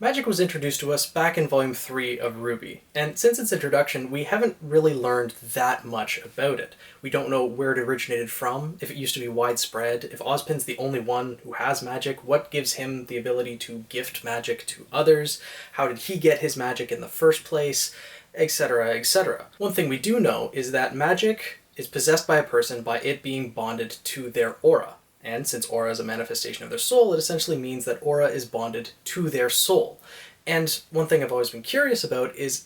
Magic was introduced to us back in Volume 3 of RWBY, and since its introduction, we haven't really learned that much about it. We don't know where it originated from, if it used to be widespread, if Ozpin's the only one who has magic, what gives him the ability to gift magic to others, how did he get his magic in the first place, etc., etc. One thing we do know is that magic is possessed by a person by it being bonded to their aura. And since aura is a manifestation of their soul, it essentially means that aura is bonded to their soul. And one thing I've always been curious about is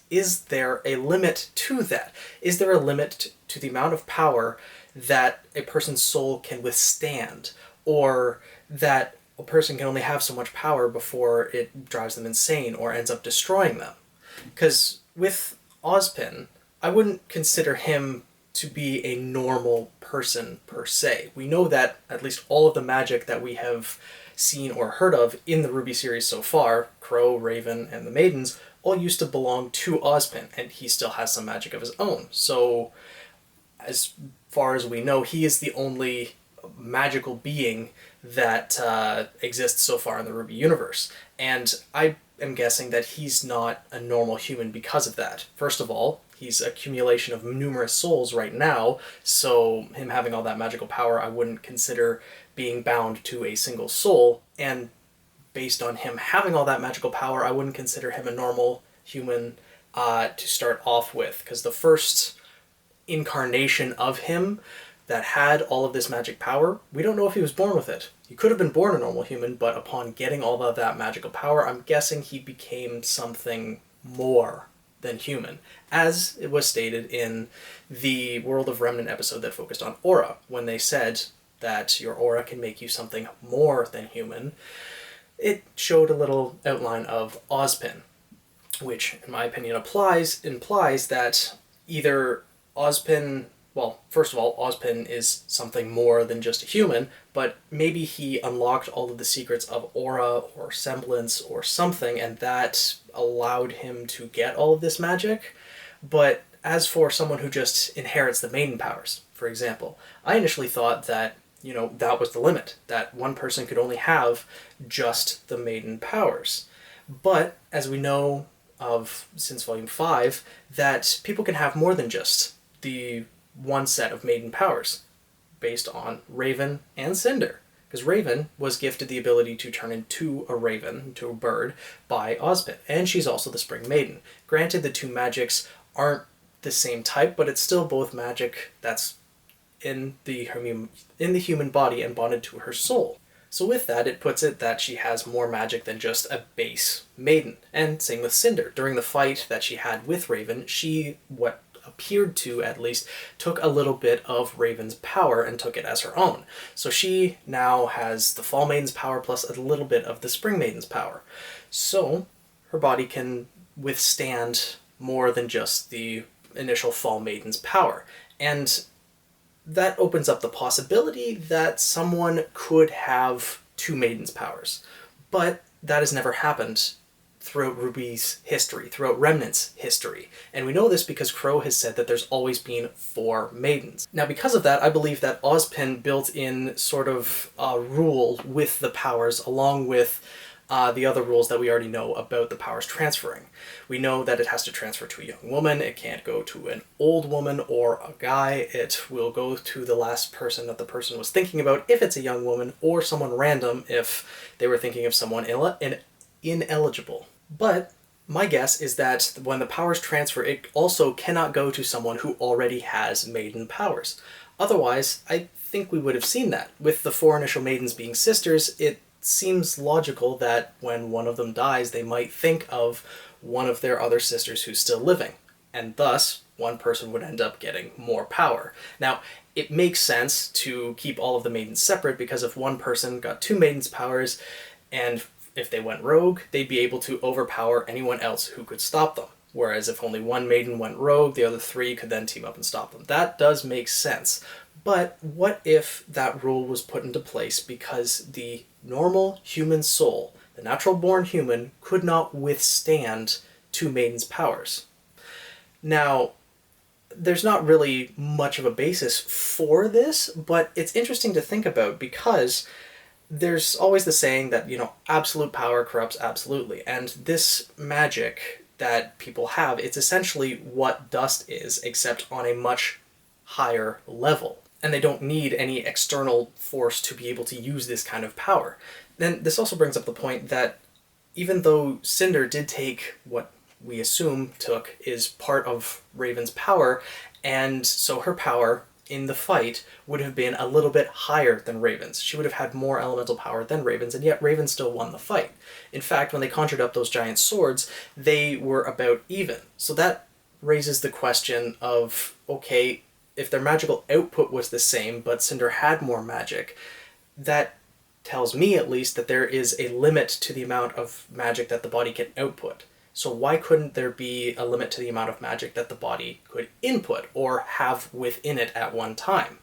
there a limit to that? Is there a limit to the amount of power that a person's soul can withstand? Or that a person can only have so much power before it drives them insane or ends up destroying them? Because with Ozpin, I wouldn't consider him to be a normal person per se. We know that at least all of the magic that we have seen or heard of in the RWBY series so far, Crow, Raven, and the Maidens, all used to belong to Ozpin, and he still has some magic of his own. So, as far as we know, he is the only magical being that exists so far in the RWBY universe. And I am guessing that he's not a normal human because of that. First of all, he's an accumulation of numerous souls right now, so him having all that magical power I wouldn't consider being bound to a single soul, and based on him having all that magical power, I wouldn't consider him a normal human to start off with, because the first incarnation of him that had all of this magic power, we don't know if he was born with it. He could have been born a normal human, but upon getting all of that magical power, I'm guessing he became something more than human, as it was stated in the World of Remnant episode that focused on aura, when they said that your aura can make you something more than human. It showed a little outline of Ozpin, which, in my opinion, implies that either Ozpin, well, first of all, Ozpin is something more than just a human, but maybe he unlocked all of the secrets of aura or semblance or something, and that allowed him to get all of this magic. But as for someone who just inherits the maiden powers, for example, I initially thought that, that was the limit, that one person could only have just the maiden powers. But, as we know of since Volume 5, that people can have more than just the one set of maiden powers, based on Raven and Cinder. Because Raven was gifted the ability to turn into a raven, into a bird, by Ozpin, and she's also the Spring Maiden. Granted, the two magics aren't the same type, but it's still both magic that's in the human body and bonded to her soul. So with that, it puts it that she has more magic than just a base maiden. And same with Cinder. During the fight that she had with Raven, she, what appeared to at least, took a little bit of Raven's power and took it as her own. So she now has the Fall Maiden's power plus a little bit of the Spring Maiden's power. So her body can withstand more than just the initial Fall Maiden's power. And that opens up the possibility that someone could have two Maiden's powers. But that has never happened throughout RWBY's history, throughout Remnant's history. And we know this because Crow has said that there's always been 4 maidens. Now, because of that, I believe that Ozpin built in sort of a rule with the powers, along with the other rules that we already know about the powers transferring. We know that it has to transfer to a young woman, it can't go to an old woman or a guy, it will go to the last person that the person was thinking about if it's a young woman, or someone random if they were thinking of someone ineligible. But my guess is that when the powers transfer, it also cannot go to someone who already has maiden powers. Otherwise, I think we would have seen that. With the 4 initial maidens being sisters, it seems logical that when one of them dies, they might think of one of their other sisters who's still living, and thus one person would end up getting more power. Now, it makes sense to keep all of the maidens separate, because if one person got 2 maidens' powers, and if they went rogue, they'd be able to overpower anyone else who could stop them. Whereas if only one maiden went rogue, the other 3 could then team up and stop them. That does make sense. But what if that rule was put into place because the normal human soul, the natural-born human, could not withstand 2 maidens' powers? Now, there's not really much of a basis for this, but it's interesting to think about because There's always the saying that, absolute power corrupts absolutely, and this magic that people have, it's essentially what dust is, except on a much higher level. And they don't need any external force to be able to use this kind of power. Then this also brings up the point that even though Cinder did take what we assume is part of Raven's power, and so her power in the fight would have been a little bit higher than Raven's. She would have had more elemental power than Raven's, and yet Raven still won the fight. In fact, when they conjured up those giant swords, they were about even. So that raises the question of, okay, if their magical output was the same, but Cinder had more magic, that tells me at least that there is a limit to the amount of magic that the body can output. So why couldn't there be a limit to the amount of magic that the body could input or have within it at one time?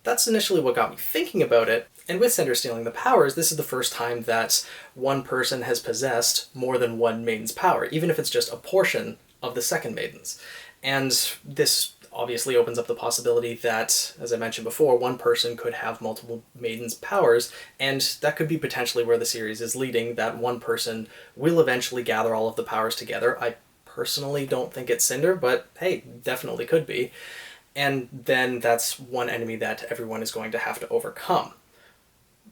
That's initially what got me thinking about it, and with Cinder stealing the powers, this is the first time that one person has possessed more than one maiden's power, even if it's just a portion of the second maiden's. And this obviously opens up the possibility that, as I mentioned before, one person could have multiple maiden's powers, and that could be potentially where the series is leading, that one person will eventually gather all of the powers together. I personally don't think it's Cinder, but hey, definitely could be. And then that's one enemy that everyone is going to have to overcome.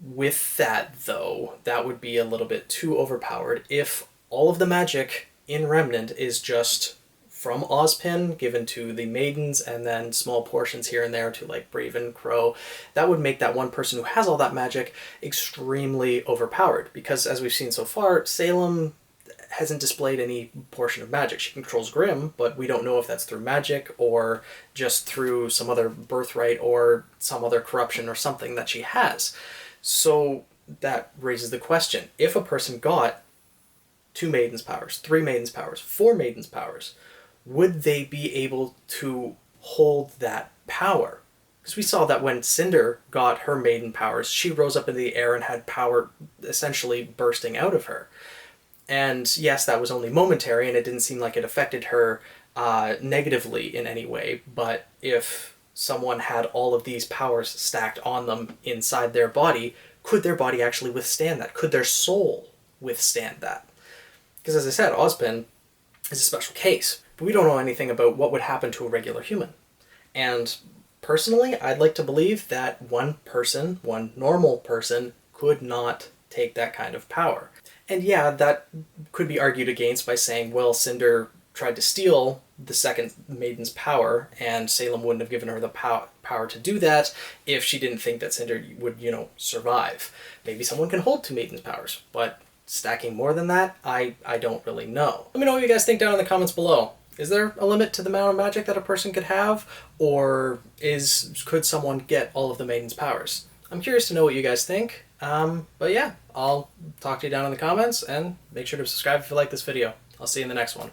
With that, though, that would be a little bit too overpowered if all of the magic in Remnant is just from Ozpin, given to the maidens, and then small portions here and there to like Brave and Crow. That would make that one person who has all that magic extremely overpowered, because as we've seen so far, Salem hasn't displayed any portion of magic. She controls Grimm, but we don't know if that's through magic or just through some other birthright or some other corruption or something that she has. So that raises the question, if a person got 2 maiden's powers, 3 maiden's powers, 4 maiden's powers, would they be able to hold that power? Because we saw that when Cinder got her maiden powers, she rose up into the air and had power essentially bursting out of her. And yes, that was only momentary, and it didn't seem like it affected her negatively in any way, but if someone had all of these powers stacked on them inside their body, could their body actually withstand that? Could their soul withstand that? Because as I said, Ozpin is a special case, but we don't know anything about what would happen to a regular human. And personally, I'd like to believe that one person, one normal person, could not take that kind of power. And yeah, that could be argued against by saying, well, Cinder tried to steal the second maiden's power, and Salem wouldn't have given her the power to do that if she didn't think that Cinder would, survive. Maybe someone can hold 2 maiden's powers, but stacking more than that, I don't really know. Let me know what you guys think down in the comments below. Is there a limit to the amount of magic that a person could have, or could someone get all of the maiden's powers? I'm curious to know what you guys think. But yeah, I'll talk to you down in the comments, and make sure to subscribe if you like this video. I'll see you in the next one.